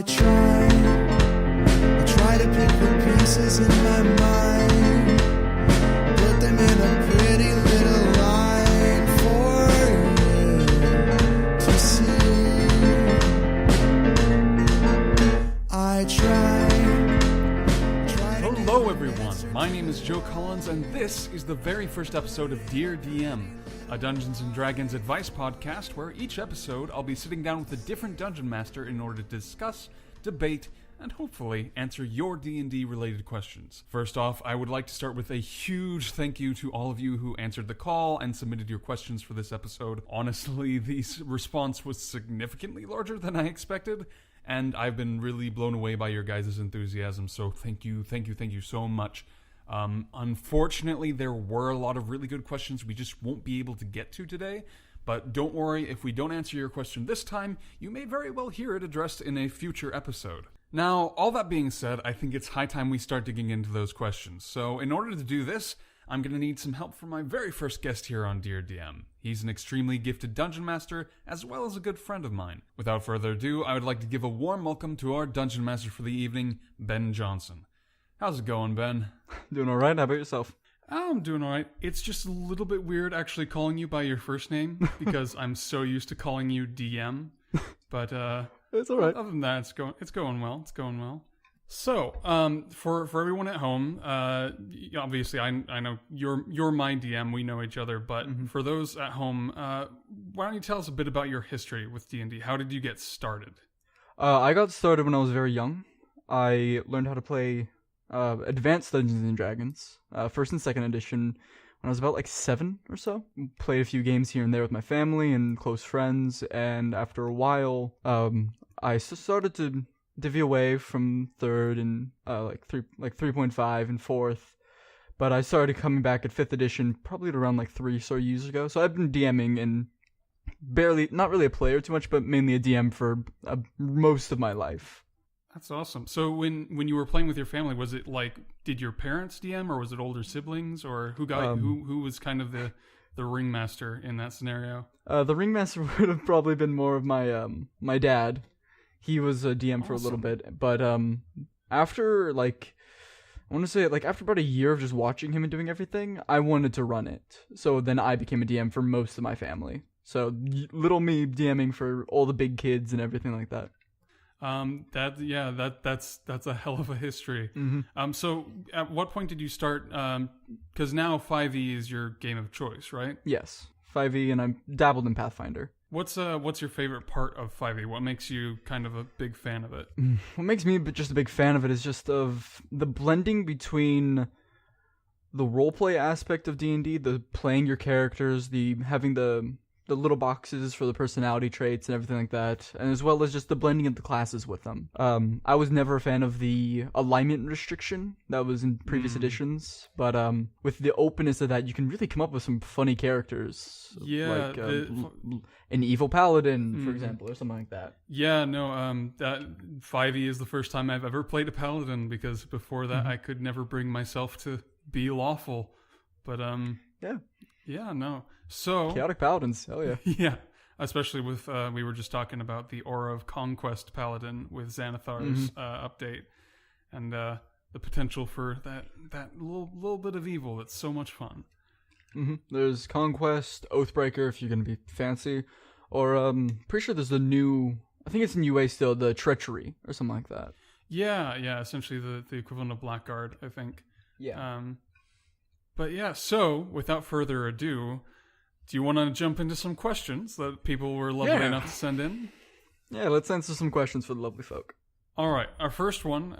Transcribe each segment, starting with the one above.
I try to pick the pieces in my mind, put them in a pretty little line for you to see. I try Hello everyone, my name is Joe Collins and this is the very first episode of Dear DM, a Dungeons & Dragons advice podcast where each episode I'll be sitting down with a different dungeon master in order to discuss, debate, and hopefully answer your D&D related questions. First off, I would like to start with a huge thank you to all of you who answered the call and submitted your questions for this episode. Honestly, the response was significantly larger than I expected, and I've been really blown away by your guys' enthusiasm, so thank you so much. Unfortunately, there were a lot of really good questions we just won't be able to get to today, but don't worry, if we don't answer your question this time, you may very well hear it addressed in a future episode. Now, all that being said, I think it's high time we start digging into those questions. So in order to do this, I'm going to need some help from my very first guest here on Dear DM. He's an extremely gifted dungeon master, as well as a good friend of mine. Without further ado, I would like to give a warm welcome to our dungeon master for the evening, Ben Johnson. How's it going, Ben? Doing alright, how about yourself? I'm doing alright. It's just a little bit weird actually calling you by your first name, because I'm so used to calling you DM. But, it's alright. Other than that, it's going well. So, for everyone at home, obviously I know you're my DM, we know each other, but for those at home, why don't you tell us a bit about your history with D&D? How did you get started? I got started when I was very young. I learned how to play Advanced Dungeons & Dragons, first and second edition, when I was about 7 or so. Played a few games here and there with my family and close friends, and after a while, I started to divvy away from third and 3.5 and fourth, but I started coming back at 5th edition probably at around 3 or so years ago. So I've been DMing and not really a player too much, but mainly a DM for most of my life. That's awesome. So when you were playing with your family, was it did your parents DM, or was it older siblings, or who was kind of the ringmaster in that scenario? The ringmaster would have probably been more of my dad. He was a DM for a little bit, but after after about a year of just watching him and doing everything, I wanted to run it. So then I became a DM for most of my family. So little me DMing for all the big kids and everything like that. That's a hell of a history. Mm-hmm. So at what point did you start? Because now 5e is your game of choice, right? Yes, 5e, and I'm dabbled in Pathfinder. What's your favorite part of 5e? What makes you kind of a big fan of it? What makes me just a big fan of it is just of the blending between the roleplay aspect of D&D, the playing your characters, the having the little boxes for the personality traits and everything like that, and as well as just the blending of the classes with them. I was never a fan of the alignment restriction that was in previous editions, but with the openness of that, you can really come up with some funny characters. Yeah. An evil paladin, for example, or something like that. Yeah, no, that 5e is the first time I've ever played a paladin, because before that I could never bring myself to be lawful. But, yeah, no. So chaotic paladins, hell yeah. Yeah, especially with we were just talking about the Aura of Conquest paladin with Xanathar's update, and the potential for that little bit of evil. That's so much fun. There's Conquest, Oathbreaker if you're gonna be fancy, or pretty sure there's the new. I think it's in UA still, the Treachery or something like that. Yeah, essentially the equivalent of Blackguard, I think. Yeah. But yeah, so without further ado, do you want to jump into some questions that people were lovely enough to send in? Yeah, let's answer some questions for the lovely folk. All right, our first one,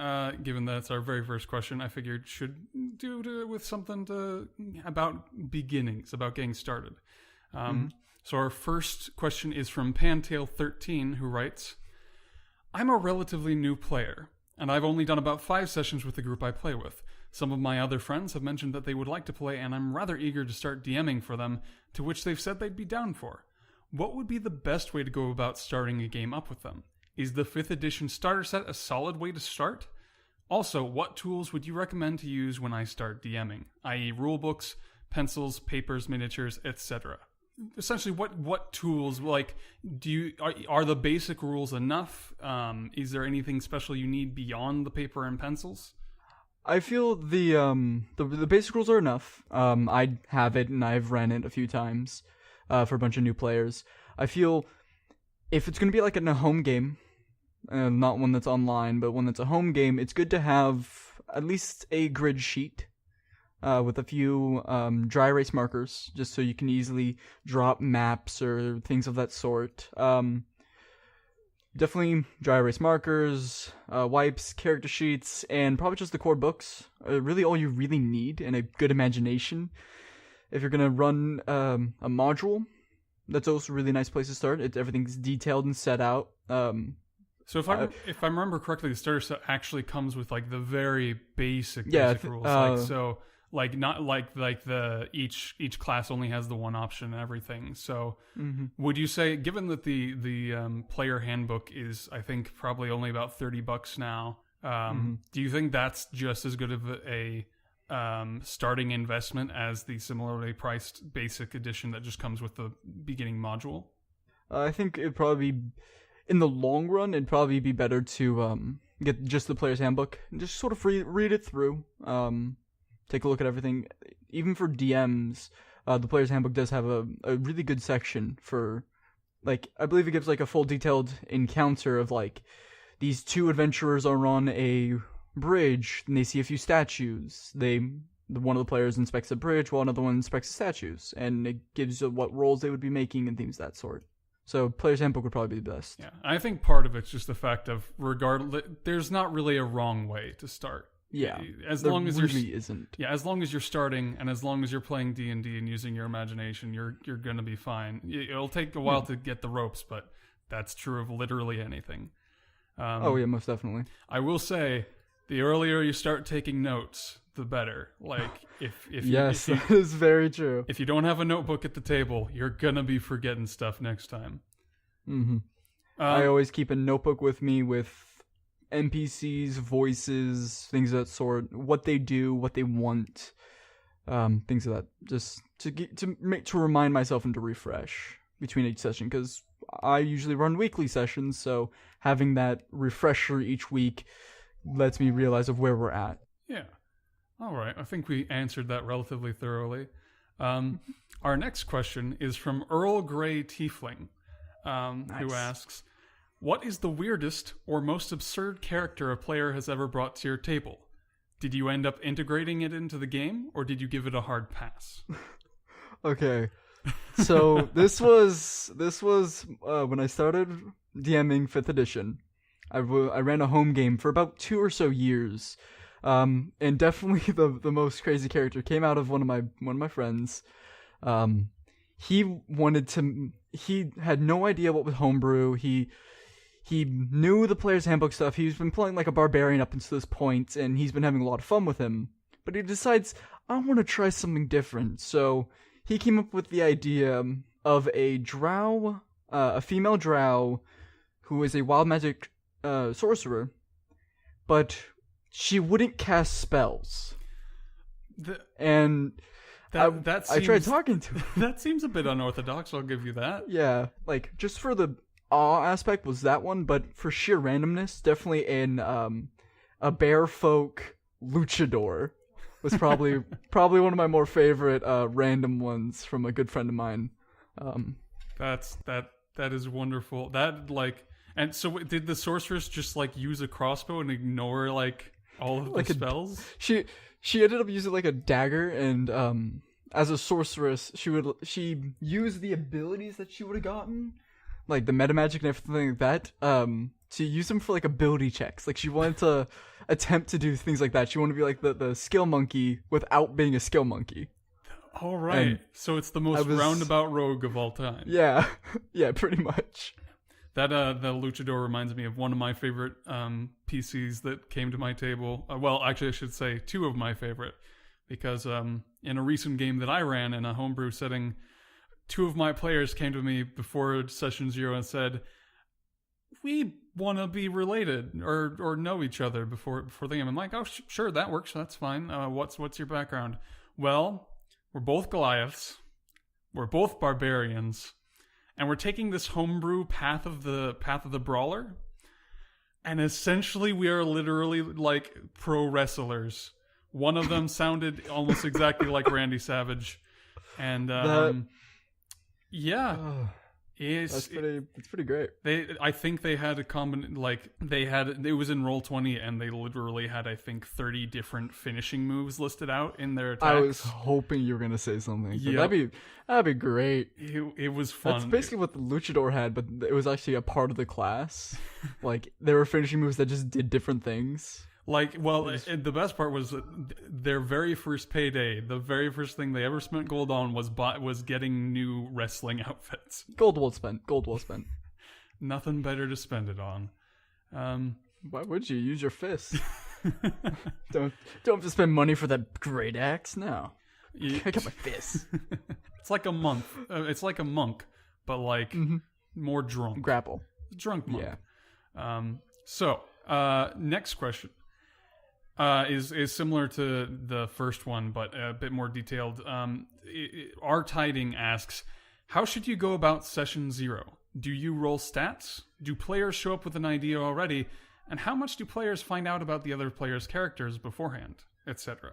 given that it's our very first question, I figured should do it with something about beginnings, about getting started. So our first question is from Pantail13, who writes, I'm a relatively new player, and I've only done about 5 sessions with the group I play with. Some of my other friends have mentioned that they would like to play, and I'm rather eager to start DMing for them, to which they've said they'd be down for. What would be the best way to go about starting a game up with them? Is the 5th edition starter set a solid way to start? Also, what tools would you recommend to use when I start DMing, i.e. rulebooks, pencils, papers, miniatures, etc.? essentially what tools, like, are the basic rules enough? Is there anything special you need beyond the paper and pencils? I feel the basic rules are enough. I have it and I've ran it a few times for a bunch of new players. I feel if it's going to be like in a home game, not one that's online, but one that's a home game, it's good to have at least a grid sheet with a few dry erase markers, just so you can easily drop maps or things of that sort. Definitely dry erase markers, wipes, character sheets, and probably just the core books. Really all you really need, and a good imagination. If you're going to run a module, that's also a really nice place to start. Everything's detailed and set out. So if I remember correctly, the starter set actually comes with like the very basic rules. Not like the each class only has the one option and everything. So would you say, given that the player handbook is, I think, probably only about $30 now, do you think that's just as good of a starting investment as the similarly priced basic edition that just comes with the beginning module? I think it'd probably be, in the long run, it'd probably be better to get just the player's handbook and just sort of read it through. Take a look at everything. Even for DMs, the player's handbook does have a really good section for, like, I believe it gives like a full detailed encounter of like these two adventurers are on a bridge and they see a few statues. One of the players inspects the bridge while another one inspects the statues, and it gives you what rolls they would be making and things of that sort. So player's handbook would probably be the best. Yeah, I think part of it's just the fact of there's not really a wrong way to start. Yeah, as long as isn't. Yeah, as long as you're starting and as long as you're playing D&D and using your imagination, you're gonna be fine. It'll take a while to get the ropes, but that's true of literally anything. Oh yeah, most definitely. I will say, the earlier you start taking notes, the better. Like if yes, that is very true. If you don't have a notebook at the table, you're gonna be forgetting stuff next time. I always keep a notebook with me with NPCs, voices, things of that sort, what they do, what they want, things of that, just to remind myself and to refresh between each session, because I usually run weekly sessions, so having that refresher each week lets me realize of where we're at. Yeah. All right. I think we answered that relatively thoroughly. Our next question is from Earl Grey Tiefling, who asks, what is the weirdest or most absurd character a player has ever brought to your table? Did you end up integrating it into the game, or did you give it a hard pass? Okay. So this was when I started DMing 5th edition. I ran a home game for about 2 or so years. And definitely the most crazy character came out of one of my friends. He had no idea what was homebrew. He knew the player's handbook stuff. He's been playing like a barbarian up until this point, and he's been having a lot of fun with him. But he decides, I want to try something different. So he came up with the idea of a drow, a female drow, who is a wild magic sorcerer, but she wouldn't cast spells. I tried talking to him. That seems a bit unorthodox, I'll give you that. Yeah, like, just for the awe aspect was that one, but for sheer randomness, definitely a bear folk luchador was probably one of my more favorite random ones from a good friend of mine. That is wonderful. That, like, and so did the sorceress just like use a crossbow and ignore like all of the spells? She ended up using like a dagger, and as a sorceress, she used the abilities that she would have gotten, like the meta magic and everything like that, to use them for like ability checks. Like she wanted to attempt to do things like that. She wanted to be like the skill monkey without being a skill monkey. All right. And so it's the most roundabout rogue of all time. Yeah. Yeah, pretty much. That the luchador reminds me of one of my favorite PCs that came to my table. Well, actually, I should say 2 of my favorite, because in a recent game that I ran in a homebrew setting, 2 of my players came to me before session 0 and said, "We want to be related or know each other before the game." I'm like, "Oh, sure, that works. That's fine. What's your background?" "Well, we're both Goliaths. We're both barbarians, and we're taking this homebrew path of the brawler. And essentially, we are literally like pro wrestlers. One of them sounded almost exactly like Randy Savage, and it's pretty great. I think they had it was in Roll20, and they literally had, I think, 30 different finishing moves listed out in their attacks. I was hoping you were gonna say something. Yep. That'd be great. It was fun. That's basically what the Luchador had, but it was actually a part of the class. Like, there were finishing moves that just did different things. The best part was their very first payday. The very first thing they ever spent gold on was getting new wrestling outfits. Gold well spent. Nothing better to spend it on. Why would you use your fists? Don't have to spend money for that great axe. No, I got my fists. It's like a monk. It's like a monk, but like more drunk. Grapple. Drunk monk. Yeah. Next question. Is similar to the first one, but a bit more detailed. R. Tiding asks, how should you go about session 0? Do you roll stats? Do players show up with an idea already? And how much do players find out about the other players' characters beforehand, etc.?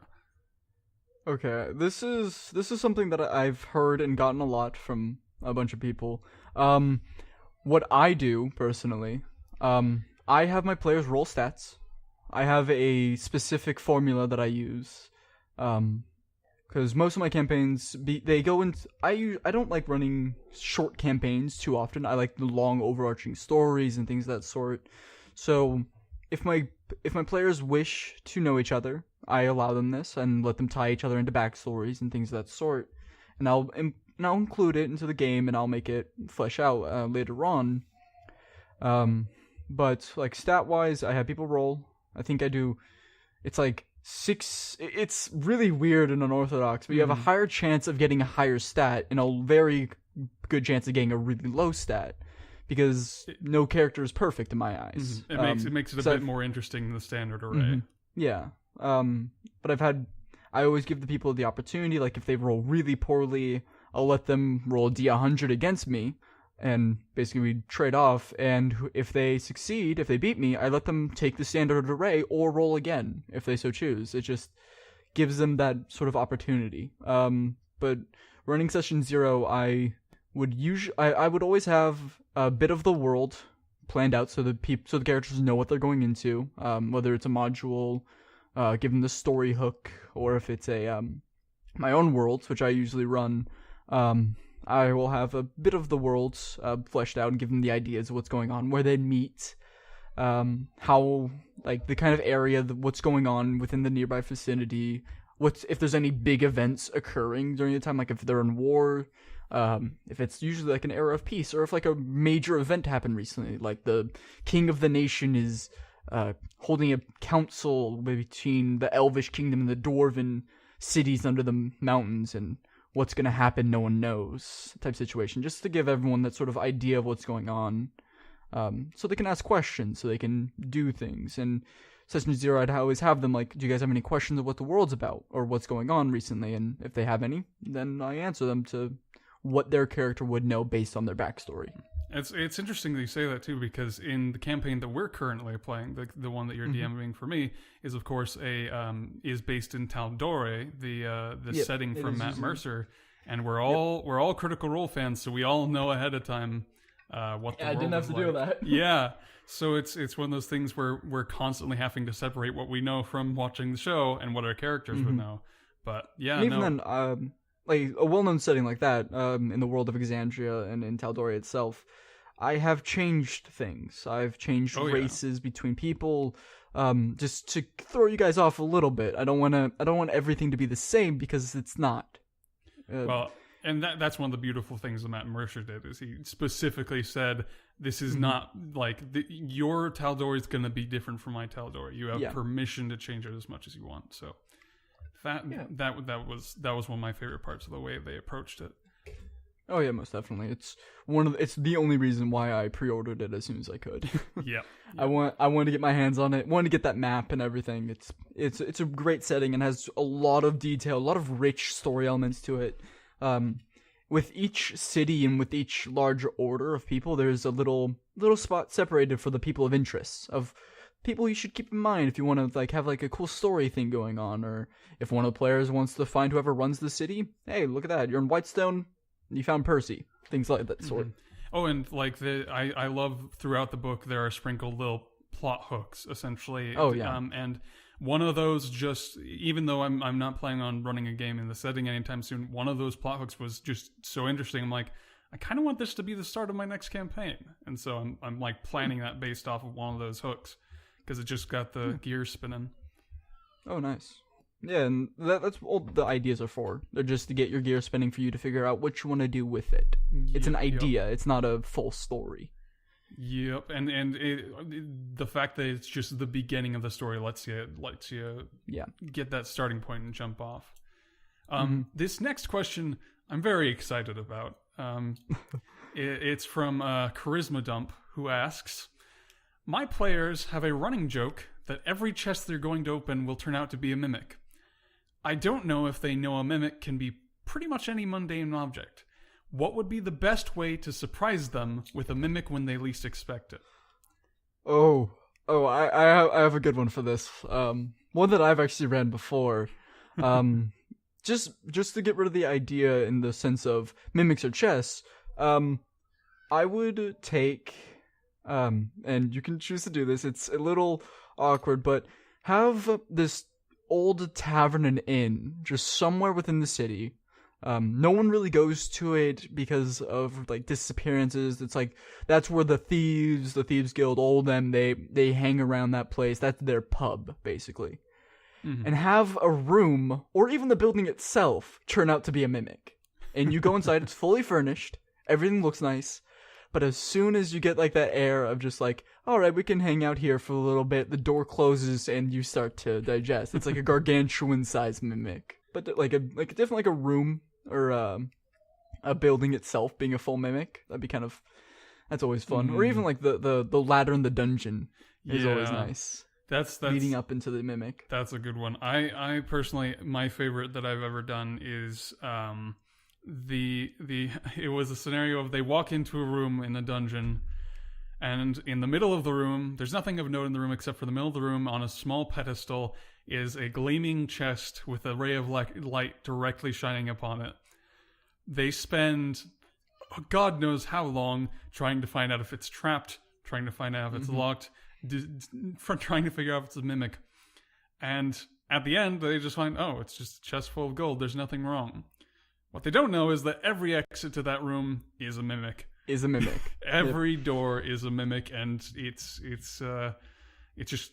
Okay, this is something that I've heard and gotten a lot from a bunch of people. What I do personally, I have my players roll stats. I have a specific formula that I use, because most of my campaigns they go into. I don't like running short campaigns too often. I like the long overarching stories and things of that sort. So if my players wish to know each other, I allow them this and let them tie each other into backstories and things of that sort, and I'll include it into the game and I'll make it flesh out later on. But like stat wise, I have people roll. I think I do. It's like 6. It's really weird and unorthodox, but you have a higher chance of getting a higher stat and a very good chance of getting a really low stat, because no character is perfect in my eyes. It makes it a bit more interesting than the standard array. Yeah. But I always give the people the opportunity. Like if they roll really poorly, I'll let them roll a D100 against me. And basically we trade off, and if they succeed, if they beat me, I let them take the standard array or roll again, if they so choose. It just gives them that sort of opportunity. But running session 0, I would always have a bit of the world planned out so the characters know what they're going into, whether it's a module, give them the story hook, or if it's a my own worlds, which I usually run. I will have a bit of the worlds fleshed out and give them the ideas of what's going on, where they meet, how, like, the kind of area, what's going on within the nearby vicinity, if there's any big events occurring during the time, like if they're in war, if it's usually like an era of peace, or if like a major event happened recently, like the king of the nation is holding a council between the Elvish kingdom and the Dwarven cities under the mountains, and what's going to happen, no one knows, type situation, just to give everyone that sort of idea of what's going on, so they can ask questions, so they can do things. And session 0, I'd always have them like, do you guys have any questions of what the world's about, or what's going on recently? And if they have any, then I answer them to what their character would know based on their backstory. It's interesting that you say that too, because in the campaign that we're currently playing, the one that you're DMing for me, is of course is based in Taldore, the setting from Matt Mercer, and we're all Critical Role fans, so we all know ahead of time what the world is like. I didn't have to do that. Yeah, so it's one of those things where we're constantly having to separate what we know from watching the show and what our characters would know. But yeah, and even then, like a well-known setting like that, in the world of Exandria and in Taldore itself, I have changed things. I've changed races between people, just to throw you guys off a little bit. I don't want everything to be the same, because it's not. And that's one of the beautiful things that Matt Mercer did, is he specifically said, this is not like your Taldore is going to be different from my Taldore. You have permission to change it as much as you want. So that was one of my favorite parts of the way they approached it. Oh yeah, most definitely. It's the only reason why I pre-ordered it as soon as I could. Yeah. I want to get my hands on it. Want to get that map and everything. It's a great setting and has a lot of detail, a lot of rich story elements to it. with each city and with each large order of people, there's a little spot separated for the people of interest, of people you should keep in mind if you want to like have like a cool story thing going on, or if one of the players wants to find whoever runs the city. Hey, look at that! You're in Whitestone. You found Percy. Things like that sort. Oh, and like I love throughout the book there are sprinkled little plot hooks essentially. Oh yeah. And one of those, just even though I'm not planning on running a game in the setting anytime soon, one of those plot hooks was just so interesting. I'm like, I kind of want this to be the start of my next campaign, and so I'm like planning that based off of one of those hooks because it just got the gears spinning. Oh, nice. Yeah, and that's what the ideas are for. They're just to get your gears spinning for you to figure out what you want to do with it. It's an idea. It's not a full story. Yep, and the fact that it's just the beginning of the story lets you get that starting point and jump off. This next question I'm very excited about. It's from Charisma Dump, who asks, "My players have a running joke that every chest they're going to open will turn out to be a mimic. I don't know if they know a mimic can be pretty much any mundane object. What would be the best way to surprise them with a mimic when they least expect it?" I have a good one for this. One that I've actually ran before. Just to get rid of the idea in the sense of mimics or chests, I would take, and you can choose to do this. It's a little awkward, but have this old tavern and inn just somewhere within the city. No one really goes to it because of like disappearances. It's like that's where the thieves guild, all of them, they hang around that place. That's their pub basically. And have a room or even the building itself turn out to be a mimic. And you go inside, it's fully furnished, everything looks nice. But as soon as you get like that air of just like, all right, we can hang out here for a little bit, the door closes and you start to digest. It's like a gargantuan sized mimic, but definitely like a room or a building itself being a full mimic. That's always fun. Or even like the ladder in the dungeon is always nice. That's leading up into the mimic. That's a good one. I personally, my favorite that I've ever done is it was a scenario of they walk into a room in a dungeon, and in the middle of the room, there's nothing of note in the room except for the middle of the room on a small pedestal is a gleaming chest with a ray of light directly shining upon it. They spend God knows how long trying to find out if it's trapped, trying to find out if it's locked, trying to figure out if it's a mimic. And at the end, they just find, oh, it's just a chest full of gold. There's nothing wrong. What they don't know is that every exit to that room is a mimic. Every door is a mimic, and it's just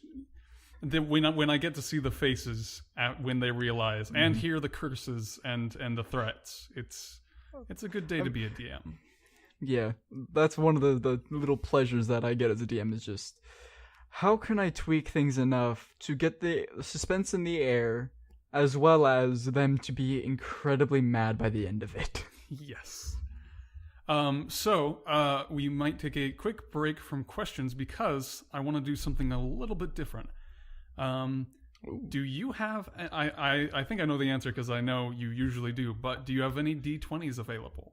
when I get to see the faces when they realize and hear the curses and the threats, it's a good day to be a DM. Yeah, that's one of the little pleasures that I get as a DM is just how can I tweak things enough to get the suspense in the air as well as them to be incredibly mad by the end of it. Yes. So we might take a quick break from questions because I want to do something a little bit different. Do you have... I think I know the answer because I know you usually do, but do you have any D20s available?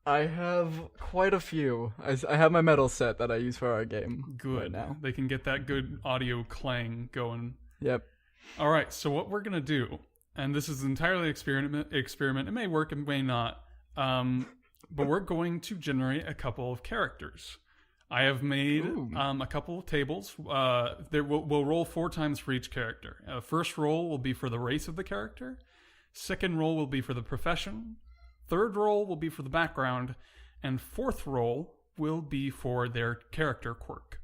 I have quite a few. I have my metal set that I use for our game. Good. Right now. They can get that good audio clang going. Yep. All right, so what we're going to do, and this is entirely experiment. It may work, it may not, but we're going to generate a couple of characters. I have made a couple of tables. We'll roll 4 times for each character. First roll will be for the race of the character. Second roll will be for the profession. Third roll will be for the background. And fourth roll will be for their character quirk.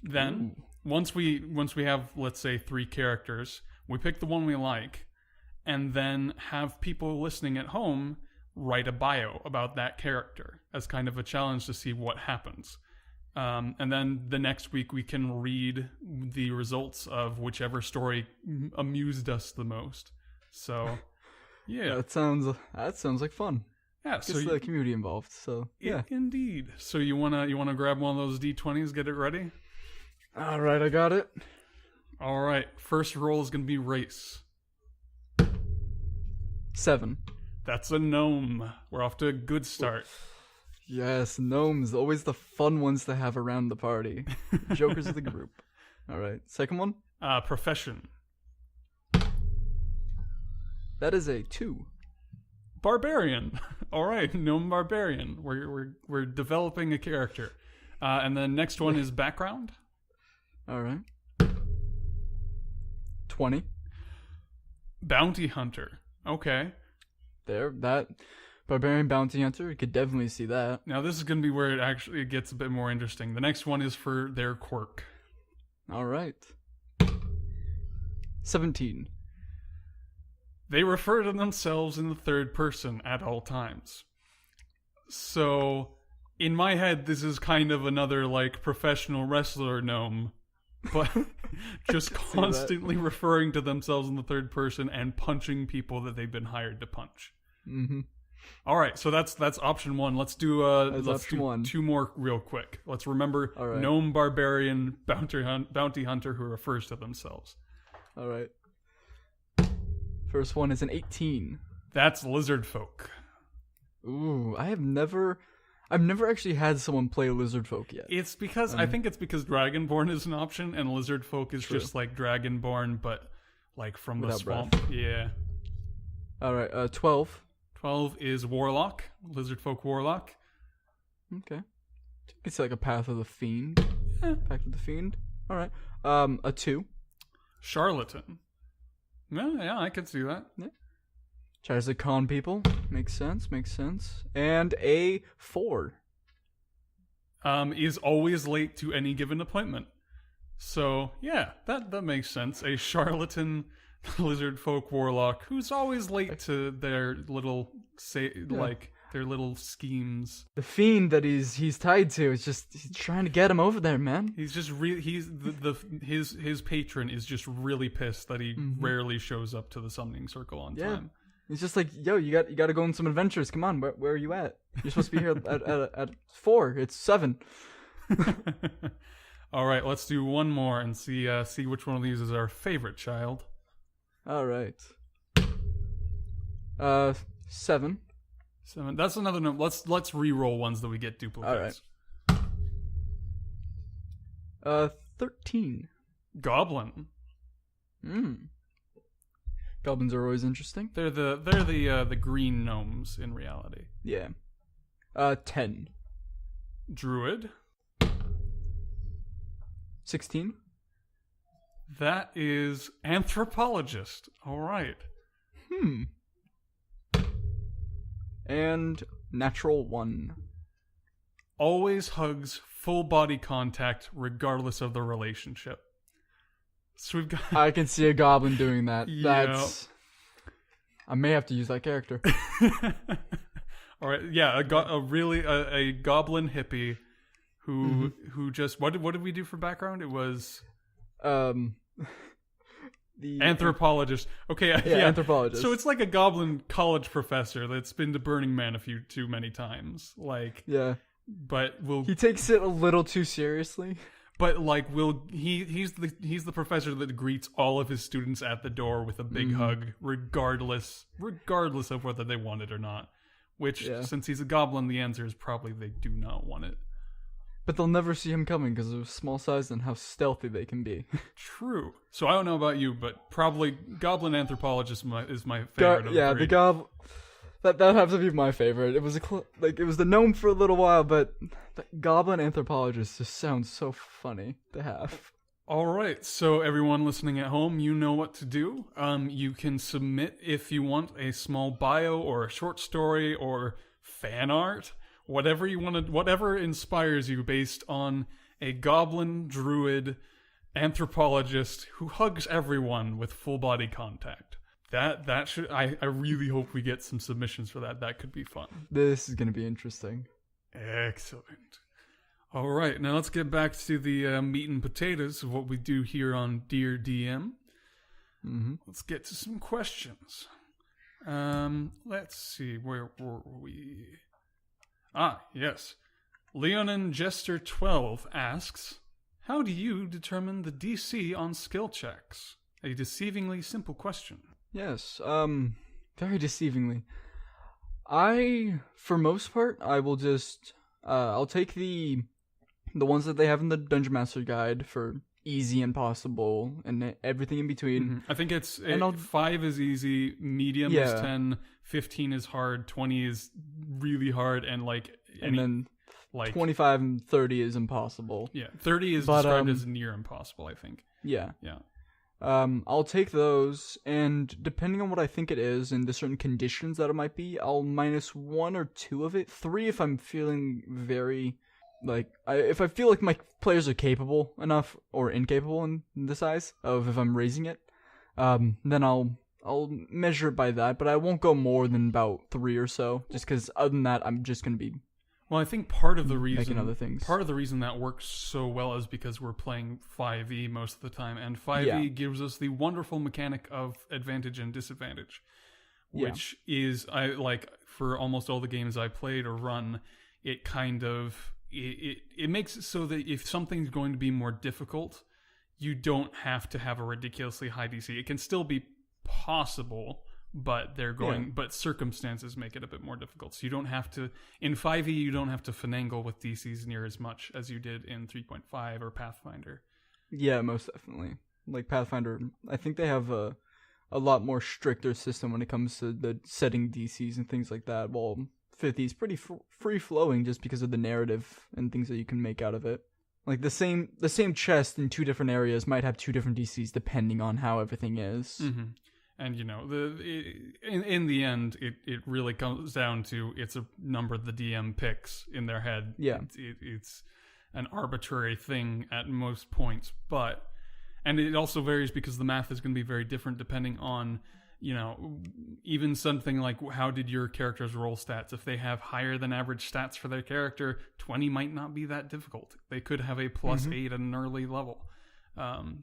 Then, once we have, let's say, 3 characters, we pick the one we like, and then have people listening at home write a bio about that character as kind of a challenge to see what happens. And then the next week we can read the results of whichever story amused us the most. So, yeah. That sounds like fun. Yeah, so the community involved. So, yeah. Indeed. So you wanna grab one of those D20s, get it ready? All right, I got it. All right, first roll is going to be race. 7. That's a gnome. We're off to a good start. Yes, gnomes, always the fun ones to have around the party. Jokers of the group. All right, second one. Profession. That is a 2. Barbarian. All right, gnome barbarian. We're developing a character. And the next one is background. All right. 20. Bounty hunter. Okay. There, that barbarian bounty hunter. You could definitely see that. Now this is going to be where it gets a bit more interesting. The next one is for their quirk. All right. 17. They refer to themselves in the third person at all times. So, in my head, this is kind of another, like, professional wrestler gnome, but just constantly referring to themselves in the third person and punching people that they've been hired to punch. Mm-hmm. All right, so that's option one. Let's do one. 2 more real quick. Let's remember right. gnome barbarian bounty hunter who refers to themselves. All right. First one is an 18. That's lizard folk. Ooh, I've never actually had someone play lizard folk yet. It's because I think it's because Dragonborn is an option and lizard folk is just like Dragonborn, but like from Without the swamp. breath. Yeah. All right. 12. 12 is warlock, lizard folk warlock. Okay. It's like a path of the fiend. Yeah. Pact of the fiend. All right. A 2. Charlatan. Yeah, I can see that. Yeah. Tries to con people. Makes sense. And a 4. Is always late to any given appointment. So, yeah, that makes sense. A charlatan lizard folk warlock who's always late to their little their little schemes. The fiend that he's tied to is just he's trying to get him over there, man. He's just his patron is just really pissed that he rarely shows up to the summoning circle on time. He's just like, yo, you got to go on some adventures. Come on, where are you at? You're supposed to be here at 4. It's 7. All right, let's do one more and see which one of these is our favorite child. All right. 7. 7. That's another number. Let's re-roll ones that we get duplicates. All right. 13. Goblin. Goblins are always interesting. They're the green gnomes in reality. Yeah. 10. Druid. 16. That is anthropologist. All right. And natural 1. Always hugs full body contact regardless of the relationship. So we've got I can see a goblin doing that. Yeah. I may have to use that character. All right, yeah, a goblin hippie who just what did we do for background? It was the anthropologist. Okay, yeah, anthropologist. So it's like a goblin college professor that's been to Burning Man too many times. Like, yeah, but he takes it a little too seriously. But like, he's the professor that greets all of his students at the door with a big hug, regardless of whether they want it or not. Which, since he's a goblin, the answer is probably they do not want it. But they'll never see him coming because of his small size and how stealthy they can be. True. So I don't know about you, but probably Goblin Anthropologist is my favorite of the 3. That has to be my favorite. It was it was the gnome for a little while, but the Goblin Anthropologist just sounds so funny to have. All right, so everyone listening at home, you know what to do. You can submit if you want a small bio or a short story or fan art, whatever you want, whatever inspires you, based on a goblin druid anthropologist who hugs everyone with full body contact. That should I really hope we get some submissions for that. That could be fun. This is gonna be interesting. Excellent. All right, now let's get back to the meat and potatoes of what we do here on Dear DM. Let's get to some questions. Let's see, where were we? Ah, yes. Leonin Jester 12 asks, how do you determine the DC on skill checks? A deceivingly simple question. Yes, very deceivingly. For most part, I will just I'll take the ones that they have in the Dungeon Master Guide for easy, impossible, and everything in between. I think it's I'll- 5 is easy, medium is 10, 15 is hard, 20 is really hard, and And then like 25 and 30 is impossible. 30 is described as near impossible, I think. Yeah. Yeah. I'll take those, and depending on what I think it is and the certain conditions that it might be, I'll minus 1 or 2 of it. 3 if I'm feeling very, if I feel like my players are capable enough or incapable in this eyes of if I'm raising it, then I'll measure it by that, but I won't go more than about 3 or so, just because other than that, I'm just going to be Well, I think part of the making other things. Part of the reason that works so well is because we're playing 5e most of the time, and 5e gives us the wonderful mechanic of advantage and disadvantage, which is for almost all the games I played or run, it kind of it makes it so that if something's going to be more difficult, you don't have to have a ridiculously high DC. It can still be possible, but but circumstances make it a bit more difficult. So you don't have to, in 5e, you don't have to finagle with DCs near as much as you did in 3.5 or Pathfinder. Yeah, most definitely. Like Pathfinder, I think they have a lot more stricter system when it comes to the setting DCs and things like that. While 50 is pretty free-flowing just because of the narrative and things that you can make out of it. Like the same chest in 2 different areas might have 2 different DCs depending on how everything is. Mm-hmm. And, in the end, it really comes down to it's a number the DM picks in their head. Yeah. It's an arbitrary thing at most points. And it also varies because the math is going to be very different depending on, even something like how did your characters roll stats. If they have higher than average stats for their character, 20 might not be that difficult. They could have a plus 8 at an early level.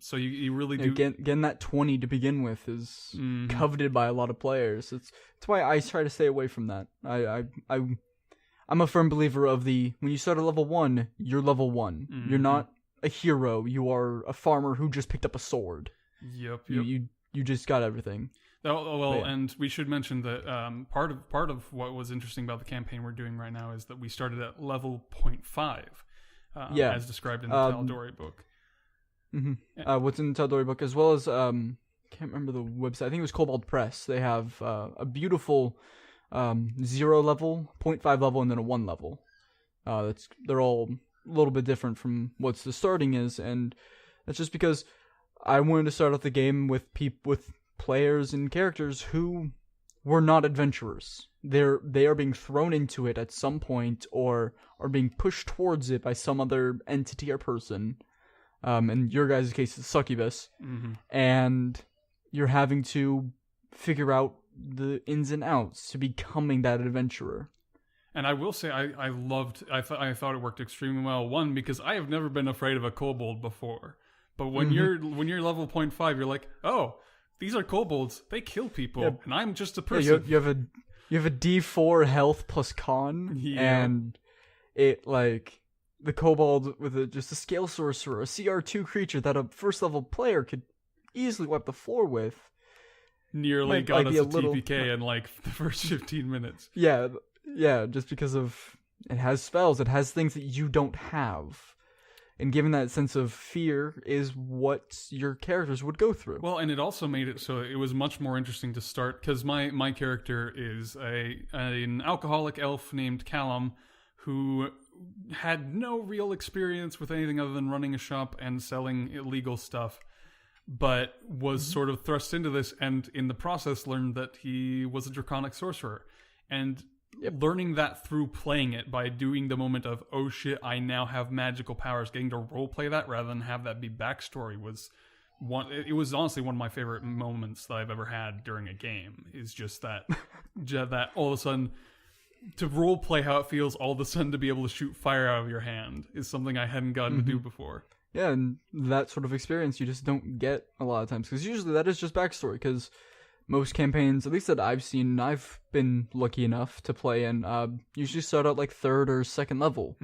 So you really do getting that 20 to begin with is coveted by a lot of players. It's why I try to stay away from that. I'm a firm believer of when you start at level 1, you're level 1. Mm-hmm. You're not a hero. You are a farmer who just picked up a sword. Yep. You just got everything. And we should mention that part of what was interesting about the campaign we're doing right now is that we started at level 0.5, as described in the Tal'Dorei book. Mm-hmm. What's in the Tal'Dorei book, as well as can't remember the website. I think it was Cobalt Press. They have a beautiful 0 level, 0.5 level, and then a 1 level. They're all a little bit different from what's the starting is, and that's just because I wanted to start off the game with players and characters who were not adventurers. They are being thrown into it at some point, or are being pushed towards it by some other entity or person. In your guys' case, it's succubus, and you're having to figure out the ins and outs to becoming that adventurer. And I will say, I thought it worked extremely well. One, because I have never been afraid of a kobold before, but when you're level 0.5, you're like, oh, these are kobolds. They kill people, and I'm just a person. You have a D4 health plus con, and it the kobold with just a scale sorcerer, a CR2 creature that a first level player could easily wipe the floor with. Nearly got us a TPK in the first 15 minutes. Yeah, just because of it has spells, it has things that you don't have. And given that sense of fear is what your characters would go through. Well, and it also made it so it was much more interesting to start, because my character is an alcoholic elf named Callum, who had no real experience with anything other than running a shop and selling illegal stuff, but was sort of thrust into this, and in the process learned that he was a draconic sorcerer. And learning that through playing it, by doing the moment of, oh shit, I now have magical powers, getting to roleplay that rather than have that be backstory it was honestly one of my favorite moments that I've ever had during a game, is just that that all of a sudden, to roleplay how it feels all of a sudden to be able to shoot fire out of your hand is something I hadn't gotten to do before. Yeah, and that sort of experience you just don't get a lot of times, because usually that is just backstory, because most campaigns, at least that I've seen, I've been lucky enough to play in, usually start out 3rd or 2nd level.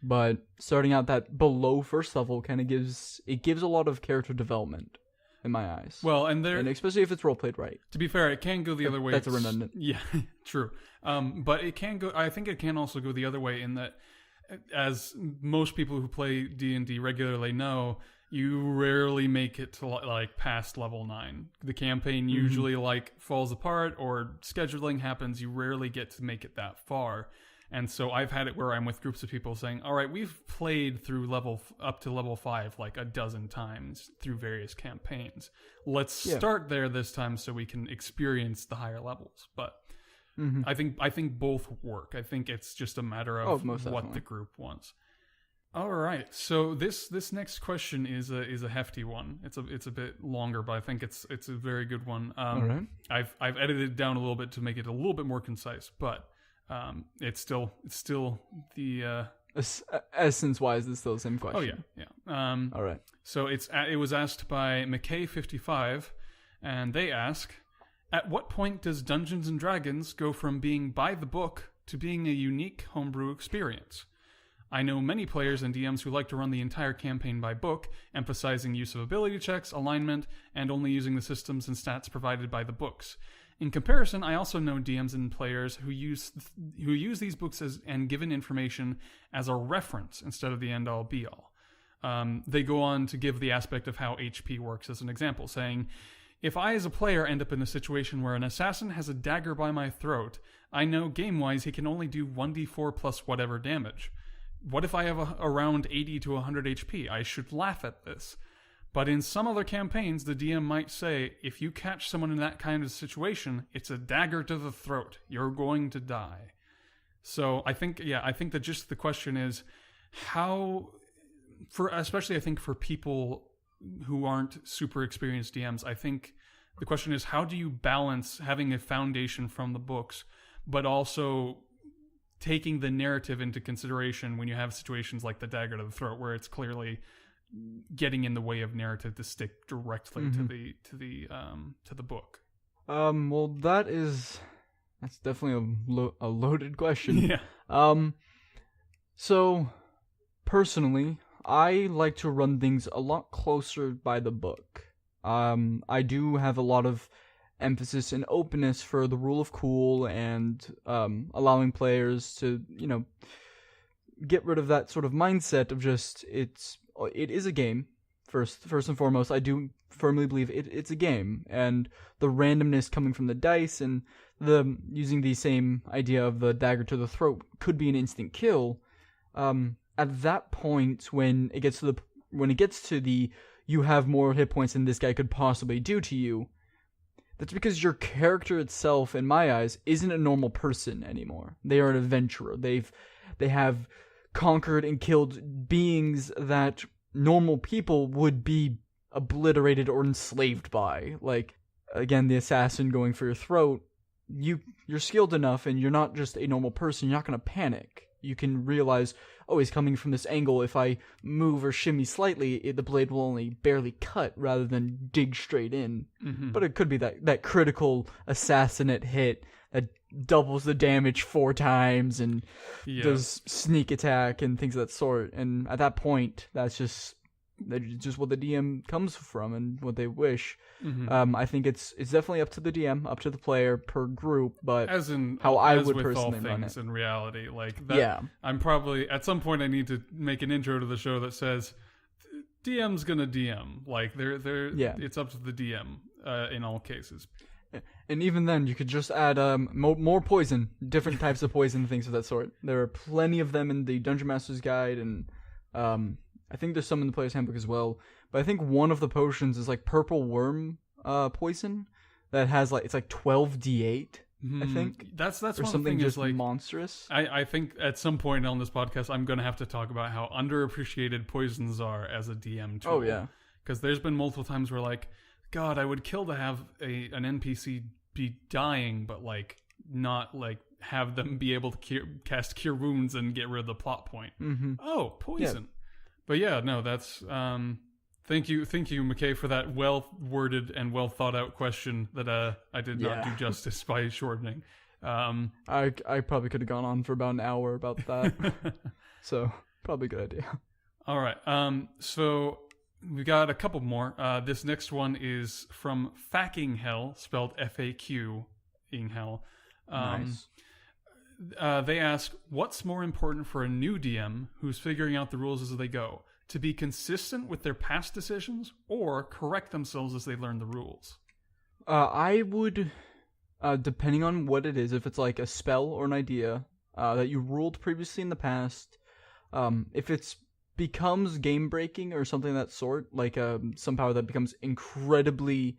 But starting out that below 1st level kind of gives a lot of character development. in my eyes. Well, and especially if it's role played right. To be fair, it can go the other way. That's redundant. Yeah, true. But it can go. I think it can also go the other way in that, as most people who play D&D regularly know, you rarely make it to like past level 9. The campaign usually like falls apart or scheduling happens. You rarely get to make it that far. And so I've had it where I'm with groups of people saying, all right, we've played through up to level 5 like a dozen times through various campaigns. Let's start there this time so we can experience the higher levels. But I think both work. I think it's just a matter of what the group wants. All right. So this next question is a hefty one. It's a bit longer, but I think it's a very good one. All right. I've edited it down a little bit to make it a little bit more concise, but it's still the essence-wise, it's still the same question. Oh yeah. All right. So it was asked by McKay55, and they ask, at what point does Dungeons and Dragons go from being by the book to being a unique homebrew experience? I know many players and DMs who like to run the entire campaign by book, emphasizing use of ability checks, alignment, and only using the systems and stats provided by the books. In comparison, I also know DMs and players who use these books and given information as a reference instead of the end-all be-all. They go on to give the aspect of how HP works as an example, saying, if I as a player end up in a situation where an assassin has a dagger by my throat, I know game-wise he can only do 1d4 plus whatever damage. What if I have around 80 to 100 HP? I should laugh at this. But in some other campaigns, the DM might say, if you catch someone in that kind of situation, it's a dagger to the throat. You're going to die. So I think that just the question is how, especially I think for people who aren't super experienced DMs, I think the question is, how do you balance having a foundation from the books, but also taking the narrative into consideration when you have situations like the dagger to the throat, where it's clearly getting in the way of narrative to stick directly to the book. Well, that's definitely a loaded question. Yeah. So personally, I like to run things a lot closer by the book. I do have a lot of emphasis and openness for the rule of cool and allowing players to, get rid of that sort of mindset of just it is a game. First and foremost, I do firmly believe it's a game, and the randomness coming from the dice and the using the same idea of the dagger to the throat could be an instant kill. At that point, when it gets to the you have more hit points than this guy could possibly do to you, that's because your character itself, in my eyes, isn't a normal person anymore. They are an adventurer. They have conquered and killed beings that normal people would be obliterated or enslaved by. Like, again, the assassin going for your throat. You're skilled enough, and you're not just a normal person. You're not going to panic. You can realize, oh, he's coming from this angle. If I move or shimmy slightly, the blade will only barely cut rather than dig straight in. Mm-hmm. But it could be that critical assassinate hit that doubles the damage 4 times and does sneak attack and things of that sort. And at that point, that's just what the DM comes from and what they wish. Mm-hmm. I think it's definitely up to the DM, up to the player per group, but as in how I would with personally all run things it. In reality, like that, yeah. I'm probably at some point I need to make an intro to the show that says DM's gonna DM. Like it's up to the DM in all cases. And even then, you could just add more poison, different types of poison, things of that sort. There are plenty of them in the Dungeon Master's Guide, and I think there's some in the Player's Handbook as well. But I think one of the potions is like purple worm poison that has it's 12d8. I think that's or one something thing just is monstrous. I think at some point on this podcast I'm going to have to talk about how underappreciated poisons are as a DM tool. Oh yeah, because there's been multiple times where God, I would kill to have an NPC be dying, but not have them be able to cast Cure Wounds and get rid of the plot point. Mm-hmm. Oh, poison. Yeah. But yeah, no, that's thank you, McKay, for that well worded and well thought out question that I did not do justice by shortening. I probably could have gone on for about an hour about that. So probably a good idea. All right. So We got a couple more. This next one is from Facking Hell, spelled F-A-Q-ing Hell. Nice. They ask, what's more important for a new DM who's figuring out the rules as they go? To be consistent with their past decisions or correct themselves as they learn the rules? I would, depending on what it is, if it's like a spell or an idea that you ruled previously in the past, if it's becomes game breaking or something of that sort, like some power that becomes incredibly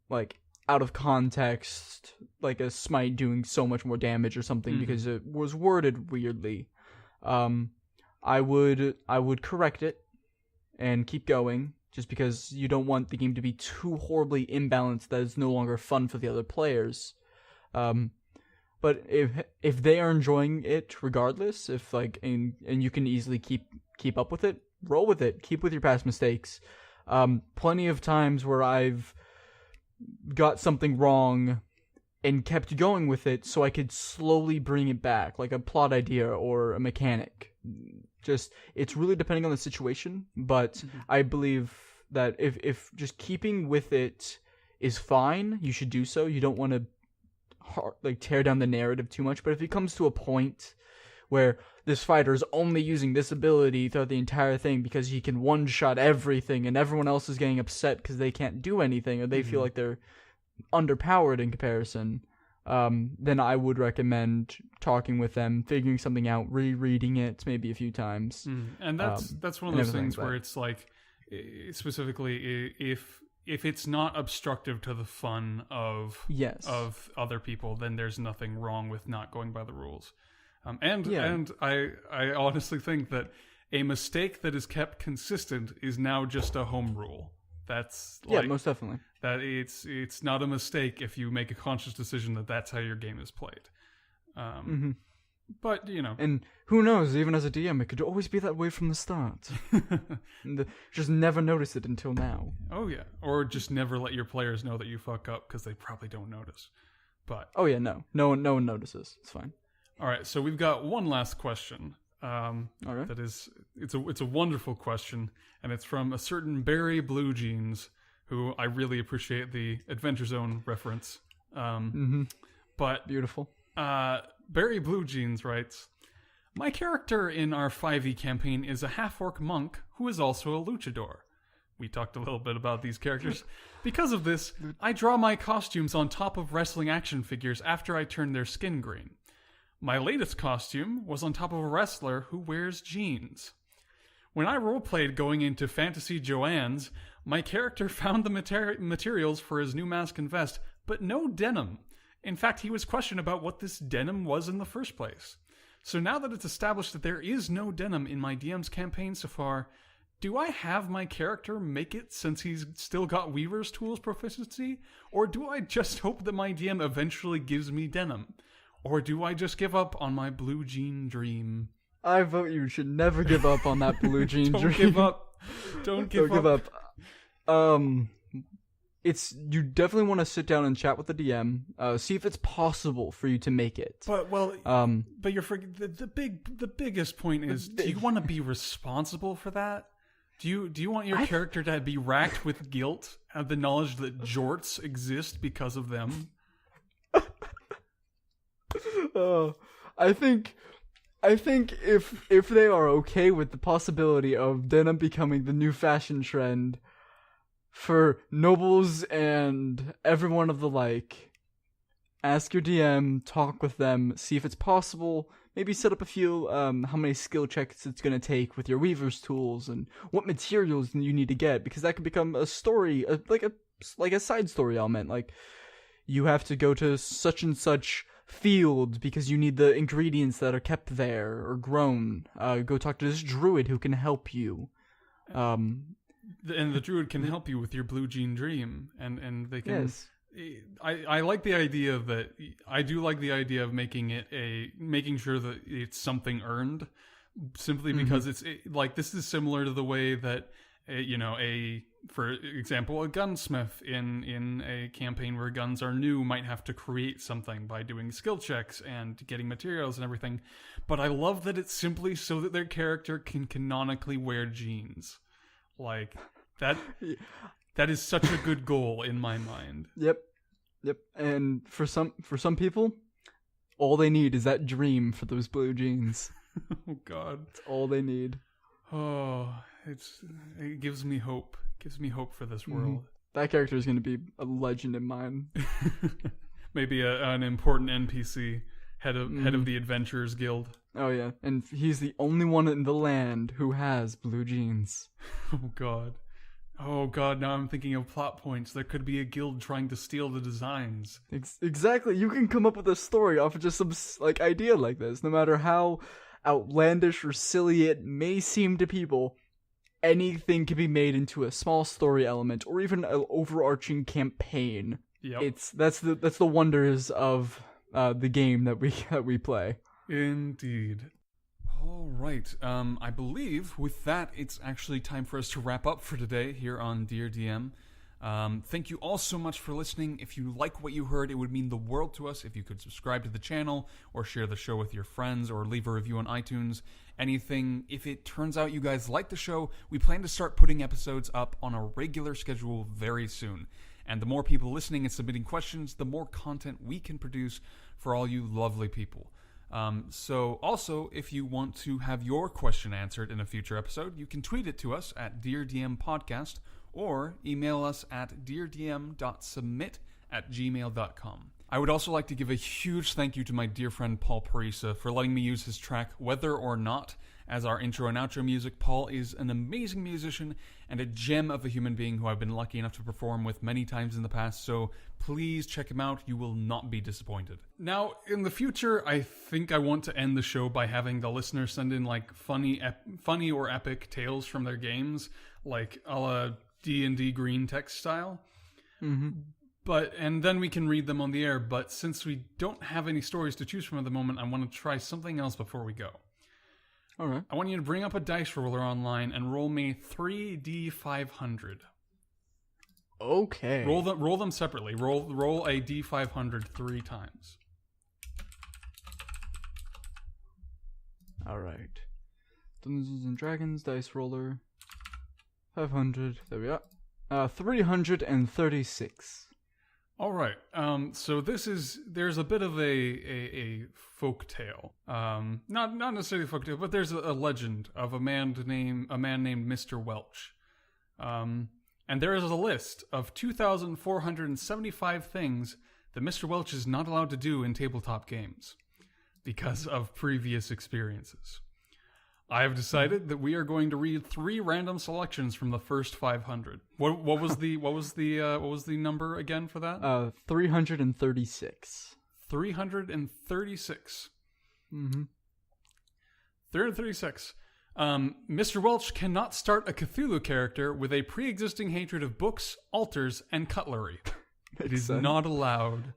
like out of context, like a smite doing so much more damage or something because it was worded weirdly, I would correct it and keep going, just because you don't want the game to be too horribly imbalanced that it's no longer fun for the other players. But if they are enjoying it regardless, if like and you can easily keep up with it, roll with it. Keep with your past mistakes. Plenty of times where I've got something wrong and kept going with it so I could slowly bring it back, like a plot idea or a mechanic. Just, it's really depending on the situation, but I believe that if just keeping with it is fine, you should do so. You don't want to like tear down the narrative too much, but if it comes to a point where this fighter is only using this ability throughout the entire thing because he can one-shot everything and everyone else is getting upset because they can't do anything or they feel like they're underpowered in comparison, then I would recommend talking with them, figuring something out, rereading it maybe a few times. And that's one of those things where it's like, specifically, if it's not obstructive to the fun of other people, then there's nothing wrong with not going by the rules. And I honestly think that a mistake that is kept consistent is now just a home rule. That's like, most definitely. That it's not a mistake if you make a conscious decision that that's how your game is played. But and who knows? Even as a DM, it could always be that way from the start. Just never notice it until now. Oh yeah, or just never let your players know that you fuck up because they probably don't notice. But no one notices. It's fine. All right, so we've got one last question. All right. That is, it's a wonderful question, and it's from a certain Barry Blue Jeans, who I really appreciate the Adventure Zone reference. But beautiful. Barry Blue Jeans writes, my character in our 5e campaign is a half-orc monk who is also a luchador. We talked a little bit about these characters. Because of this, I draw my costumes on top of wrestling action figures after I turn their skin green. My latest costume was on top of a wrestler who wears jeans. When I roleplayed going into Fantasy Joanne's, my character found the materials for his new mask and vest, but no denim. In fact, he was questioned about what this denim was in the first place. So now that it's established that there is no denim in my DM's campaign so far, do I have my character make it since he's still got Weaver's Tools proficiency? Or do I just hope that my DM eventually gives me denim? Or do I just give up on my blue jean dream? I vote you should never give up on that blue jean dream. Don't give up. Don't give up. You definitely want to sit down and chat with the DM, see if it's possible for you to make it. But you're the biggest point is, do you want to be responsible for that? Do you want your character to be racked with guilt at the knowledge that jorts exist because of them? I think if they are okay with the possibility of denim becoming the new fashion trend for nobles and everyone of the like, ask your DM, talk with them, see if it's possible. Maybe set up a few how many skill checks it's going to take with your Weaver's Tools and what materials you need to get, because that could become a story, like a side story element. Like, you have to go to such and such field because you need the ingredients that are kept there or grown. Go talk to this druid who can help you. And the druid can help you with your blue jean dream, and they can. Yes. I like the idea that I do like the idea of making sure that it's something earned, simply because it's like, this is similar to the way that for example, a gunsmith in a campaign where guns are new might have to create something by doing skill checks and getting materials and everything. But I love that it's simply so that their character can canonically wear jeans. Like, That is such a good goal in my mind. Yep. And for some people, all they need is that dream for those blue jeans. Oh God, That's all they need. Oh, it gives me hope. Gives me hope for this world. That character is going to be a legend in mine. Maybe an important NPC, head of the Adventurers Guild. Oh yeah, and he's the only one in the land who has blue jeans. Oh god, now I'm thinking of plot points. There could be a guild trying to steal the designs. Exactly, you can come up with a story off of just some idea like this, no matter how outlandish or silly it may seem to people. Anything can be made into a small story element or even an overarching campaign. Yep. That's the wonders of the game that we play. Indeed. All right. I believe with that, it's actually time for us to wrap up for today here on Dear DM. Thank you all so much for listening. If you like what you heard, it would mean the world to us if you could subscribe to the channel or share the show with your friends or leave a review on iTunes. Anything. If it turns out you guys like the show, we plan to start putting episodes up on a regular schedule very soon. And the more people listening and submitting questions, the more content we can produce for all you lovely people. So also, if you want to have your question answered in a future episode, you can tweet it to us at DearDMPodcast or email us at deardm.submit@gmail.com. I would also like to give a huge thank you to my dear friend Paul Parisa for letting me use his track Whether or Not as our intro and outro music. Paul is an amazing musician and a gem of a human being who I've been lucky enough to perform with many times in the past, so please check him out. You will not be disappointed. Now, in the future, I think I want to end the show by having the listeners send in like funny or epic tales from their games, like a la D&D green text style. And then we can read them on the air, but since we don't have any stories to choose from at the moment, I want to try something else before we go. Alright. I want you to bring up a dice roller online and roll me 3d500. Okay. Roll them separately. Roll a d500 3 times. Alright. Dungeons and Dragons dice roller. 500. There we are. 336. All right. So there's a bit of a folk tale. Not necessarily a folk tale, but there's a legend of a man named Mr. Welch. And there is a list of 2,475 things that Mr. Welch is not allowed to do in tabletop games because of previous experiences. I have decided that we are going to read 3 random selections from the first 500. What was the number again for that? 336. 336. 336. 336. Mr. Welch cannot start a Cthulhu character with a pre-existing hatred of books, altars, and cutlery. It is not allowed.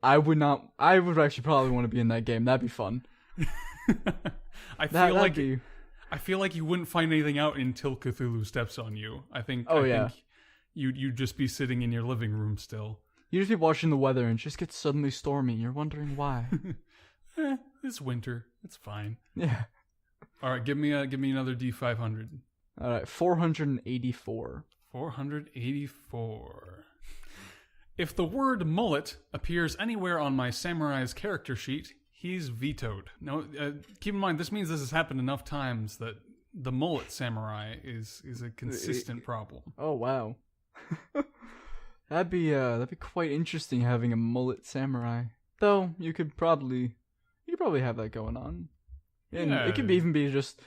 I would not. I would actually probably want to be in that game. That'd be fun. I feel like you wouldn't find anything out until Cthulhu steps on you. I think you'd just be sitting in your living room still. You'd just be watching the weather and it just gets suddenly stormy. You're wondering why. It's winter. It's fine. Yeah. All right, give me another D500. All right, 484. 484. If the word mullet appears anywhere on my samurai's character sheet, he's vetoed. Now, keep in mind, this means this has happened enough times that the mullet samurai is a consistent problem. Oh wow, that'd be quite interesting having a mullet samurai. Though you could probably have that going on, and it could even be just.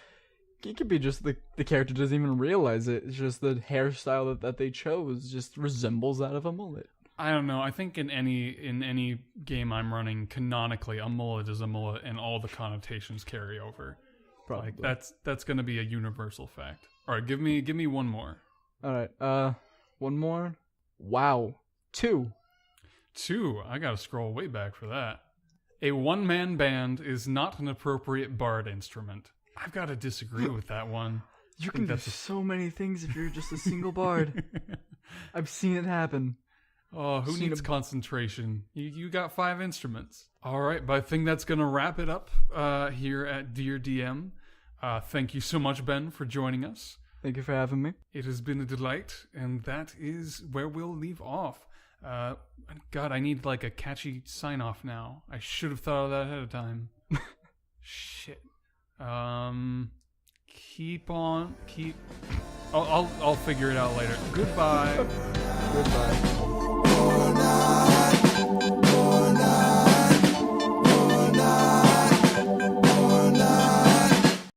It could be just the character doesn't even realize it. It's just the hairstyle that they chose just resembles that of a mullet. I don't know. I think in any game I'm running, canonically, a mullet is a mullet, and all the connotations carry over. Probably. Like that's going to be a universal fact. All right, give me one more. All right, one more. Wow, 2. 2. I gotta scroll way back for that. A one-man band is not an appropriate bard instrument. I've got to disagree with that one. You can do so many things if you're just a single bard. I've seen it happen. Oh, who needs concentration? You got 5 instruments. All right, but I think that's going to wrap it up here at Dear DM. Thank you so much, Ben, for joining us. Thank you for having me. It has been a delight, and that is where we'll leave off. God, I need like a catchy sign off now. I should have thought of that ahead of time. Shit. I'll figure it out later. Goodbye. Goodbye.